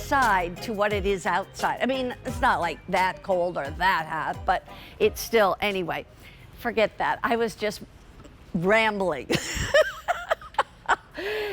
inside to what it is outside. I mean, it's not like that cold or that hot, but it's still, anyway, forget that. I was just rambling.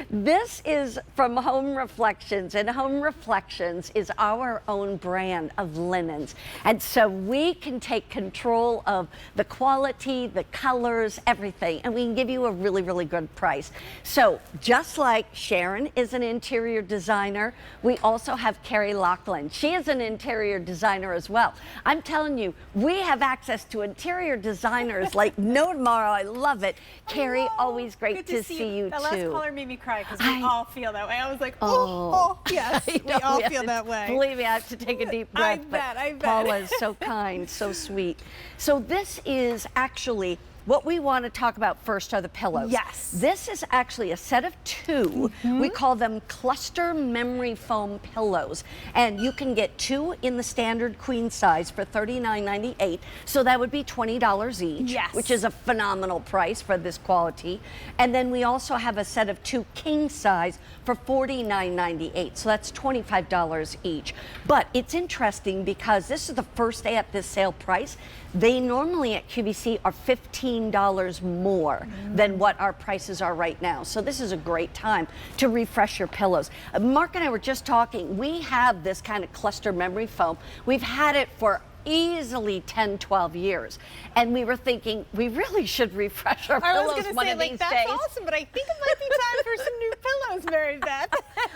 This is from Home Reflections, and Home Reflections is our own brand of linens. And so we can take control of the quality, the colors, everything, and we can give you a really, really good price. So just like Sharon is an interior designer, we also have Carrie Lachlan. She is an interior designer as well. I'm telling you, we have access to interior designers like no tomorrow. I love it. Carrie, always great to see you That too. last caller made me cry because we all feel that way. I was like, oh yes, we all feel that way. Believe me, I have to take a deep breath. I bet. Paula is so kind, so sweet. So this is actually what we want to talk about first are the pillows. Yes. This is actually a set of two. We call them cluster memory foam pillows. And you can get two in the standard queen size for $39.98. So that would be $20 each, yes, which is a phenomenal price for this quality. And then we also have a set of two king size for $49.98. So that's $25 each. But it's interesting because this is the first day at this sale price. They normally at QVC are $15 more than what our prices are right now. So this is a great time to refresh your pillows. Mark and I were just talking. We have this kind of cluster memory foam. We've had it for easily 10, 12 years. And we were thinking, we really should refresh our pillows one of these days. I was going to say, like, that's awesome, but I think it might be time for some new pillows, Mary Beth.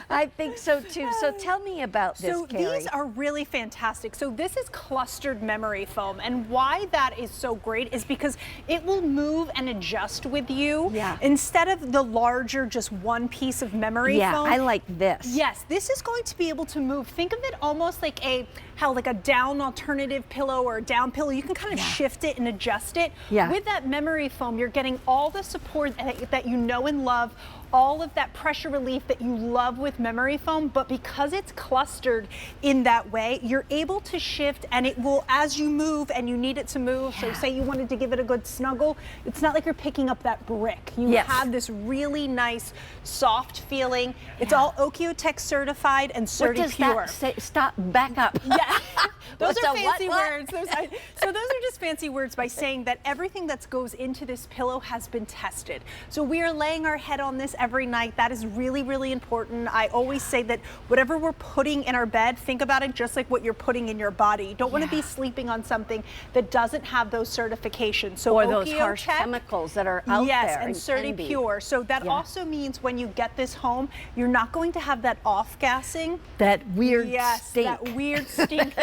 I think so too. So tell me about this, Carrie. So these are really fantastic. So this is clustered memory foam, and why that is so great is because it will move and adjust with you. Yeah. Instead of the larger, just one piece of memory foam. Yeah, I like this. Yes, this is going to be able to move. Think of it almost like how like a down alternative pillow or a down pillow. You can kind of shift it and adjust it. Yeah. With that memory foam, you're getting all the support that you know and love, all of that pressure relief that you love with memory foam, but because it's clustered in that way, you're able to shift, and it will, as you move and you need it to move, so say you wanted to give it a good snuggle, it's not like you're picking up that brick. You have this really nice, soft feeling. It's all Okiotech certified and Certi Pure. What does that say? Stop, back up. Yeah. Those are fancy what? words. So those are just fancy words by saying that everything that goes into this pillow has been tested. So we are laying our head on this every night. That is really, really important. I always say that whatever we're putting in our bed, think about it just like what you're putting in your body. You don't want to be sleeping on something that doesn't have those certifications. So or those harsh chemicals that are out there. Yes, and Certi Pure. So that also means when you get this home, you're not going to have that off-gassing. That weird stink. That weird stink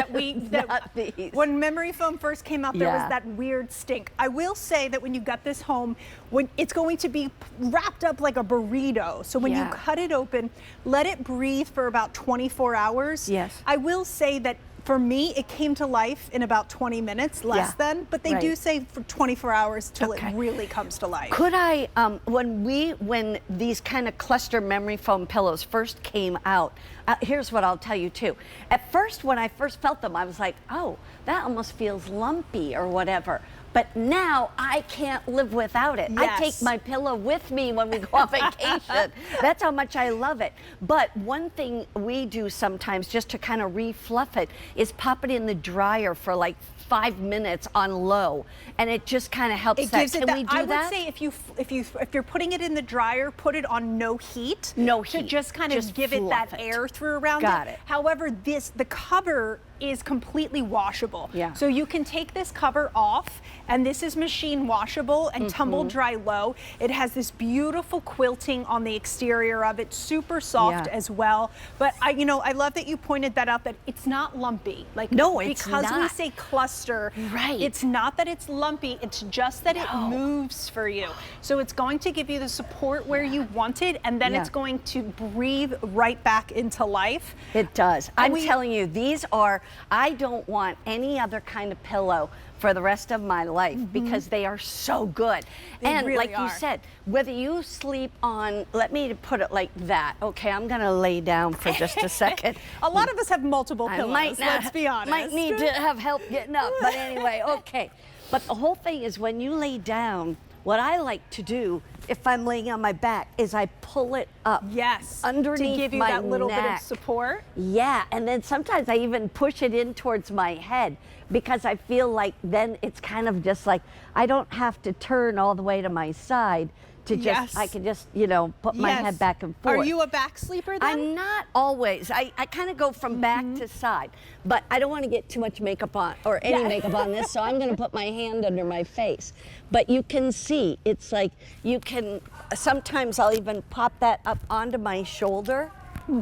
that when memory foam first came out, there was that weird stink. I will say that when you get this home, when it's going to be wrapped up like a burrito. So when you cut it open, let it breathe for about 24 hours. Yes. I will say that for me, it came to life in about 20 minutes, less than, but they do say for 24 hours till it really comes to life. Could I, when these kind of cluster memory foam pillows first came out, here's what I'll tell you too. At first, when I first felt them, I was like, oh, that almost feels lumpy or whatever. But now I can't live without it. I take my pillow with me when we go on vacation. That's how much I love it. But one thing we do sometimes just to kind of re-fluff it is pop it in the dryer for like 5 minutes on low, and it just kind of helps. Can we do that? I would say if you're putting it in the dryer, put it on no heat. No heat. To just kind of give it that air through around it. Got it. However, the cover is completely washable. Yeah. So you can take this cover off, and this is machine washable and tumble dry low. It has this beautiful quilting on the exterior of it, super soft as well. But I love that you pointed that out, that it's not lumpy. Like, no, it's because not. we say cluster, it's not that it's lumpy, it's just that it moves for you. So it's going to give you the support where you want it, and then it's going to breathe right back into life. It does. I'm telling you, these are, I don't want any other kind of pillow for the rest of my life because they are so good. And really like you said, whether you sleep on, let me put it like that. Okay, I'm gonna lay down for just a second. A lot of us have multiple pillows, let's be honest. Might need to have help getting up, but anyway, okay. But the whole thing is when you lay down, what I like to do if I'm laying on my back is I pull it up. Yes. Underneath to give you my that little bit of neck. support. Yeah, and then sometimes I even push it in towards my head because I feel like then it's kind of just like I don't have to turn all the way to my side to just, Yes. I can just, you know, put my head back and forth. Are you a back sleeper then? I'm not always. I kind of go from back to side, but I don't want to get too much makeup on or any Yeah. makeup on this, so I'm going to put my hand under my face. But you can see, it's like you can, sometimes I'll even pop that up onto my shoulder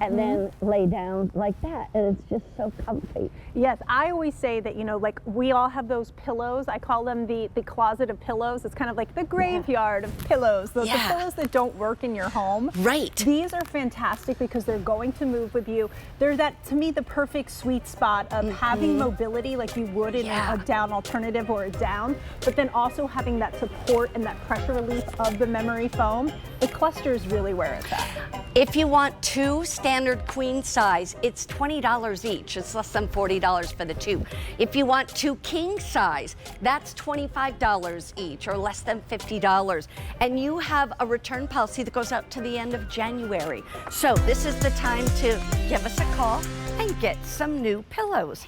and then lay down like that, and it's just so comfy. Yes, I always say that, you know, like we all have those pillows. I call them the closet of pillows. It's kind of like the graveyard of pillows, the pillows that don't work in your home. Right. These are fantastic because they're going to move with you. They're that, to me, the perfect sweet spot of having mobility like you would in a down alternative or a down, but then also having that support and that pressure relief of the memory foam. The cluster is really where it's at. If you want two standard queen size, it's $20 each. It's less than $40 for the two. If you want two king size, that's $25 each, or less than $50. And you have a return policy that goes out to the end of January. So this is the time to give us a call and get some new pillows.